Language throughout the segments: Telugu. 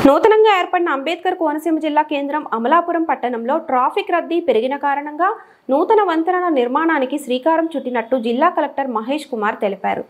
నూతనంగా ఏర్పడిన అంబేద్కర్ కోనసీమ జిల్లా కేంద్రం అమలాపురం పట్టణంలో ట్రాఫిక్ రద్దీ పెరిగిన కారణంగా నూతన వంతెనల నిర్మాణానికి శ్రీకారం చుట్టినట్టు జిల్లా కలెక్టర్ మహేష్ కుమార్ తెలిపారు.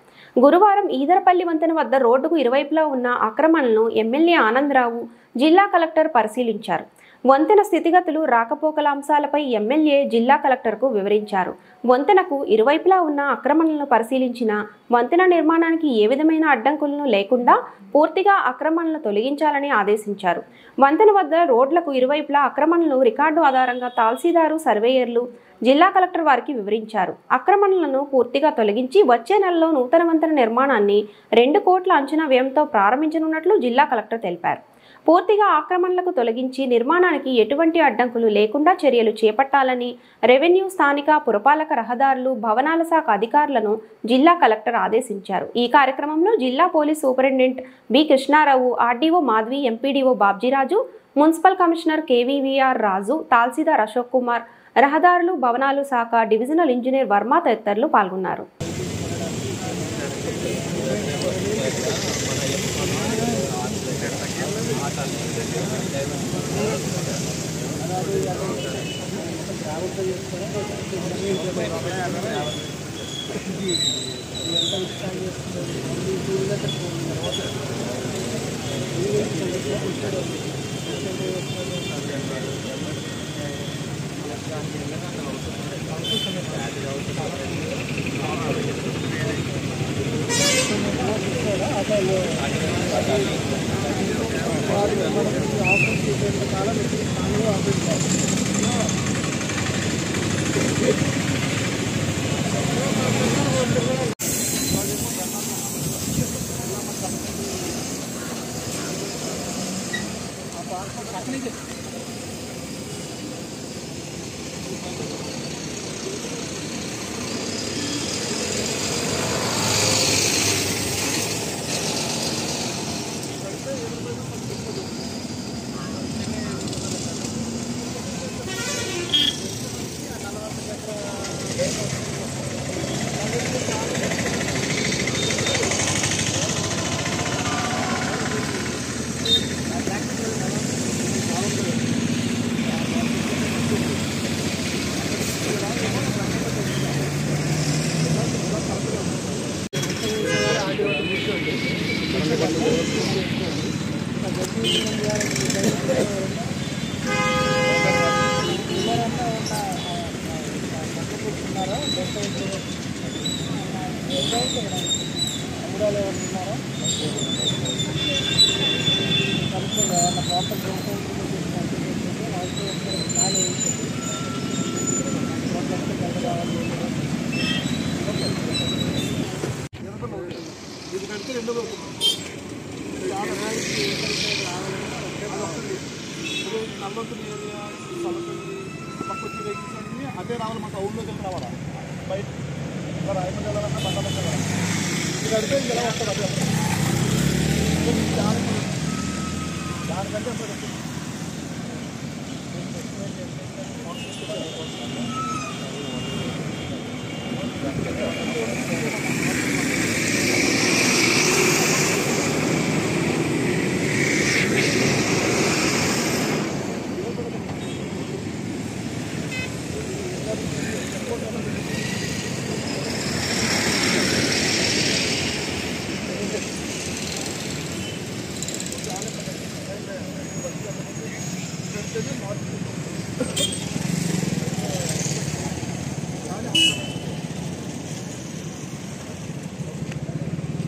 గురువారం ఈదరపల్లి వంతెన వద్ద రోడ్డుకు ఇరువైపులా ఉన్న ఆక్రమణలను ఎమ్మెల్యే ఆనందరావు జిల్లా కలెక్టర్ పరిశీలించారు. వంతెన స్థితిగతులు, రాకపోకల అంశాలపై ఎమ్మెల్యే జిల్లా కలెక్టర్కు వివరించారు. వంతెనకు ఇరువైపులా ఉన్న ఆక్రమణలను పరిశీలించిన వంతెన నిర్మాణానికి ఏ విధమైన అడ్డంకులను లేకుండా పూర్తిగా ఆక్రమణలను తొలగించాలని ఆదేశించారు. వంతెన వద్ద రోడ్లకు ఇరువైపులా ఆక్రమణలను రికార్డు ఆధారంగా తహసీల్దారు, సర్వేయర్లు జిల్లా కలెక్టర్ వారికి వివరించారు. ఆక్రమణలను పూర్తిగా తొలగించి వచ్చే నెలలో నూతన వంతెన నిర్మాణాన్ని 2 కోట్ల అంచనా వ్యయంతో ప్రారంభించనున్నట్లు జిల్లా కలెక్టర్ తెలిపారు. పూర్తిగా ఆక్రమణలకు తొలగించి నిర్మాణానికి ఎటువంటి అడ్డంకులు లేకుండా చర్యలు చేపట్టాలని రెవెన్యూ, స్థానిక పురపాలక, రహదారులు, భవనాల శాఖ అధికారులను జిల్లా కలెక్టర్ ఆదేశించారు. ఈ కార్యక్రమంలో జిల్లా police superintendent B Krishnarao, RDO Madhavi, MPDO Babjiraju, municipal commissioner KVVR Raju, తహసీల్దార్ అశోక్ కుమార్, రహదారులు, భవనాలు శాఖ డివిజనల్ ఇంజనీర్ వర్మ తదితరులు పాల్గొన్నారు. అదే రావాలి మాకు ఊళ్ళోకి రావాలా బయట రాయమండలన్నా బండలన్నా ఇది అడితే ఇలా వస్తుంది అదే దాంట్లో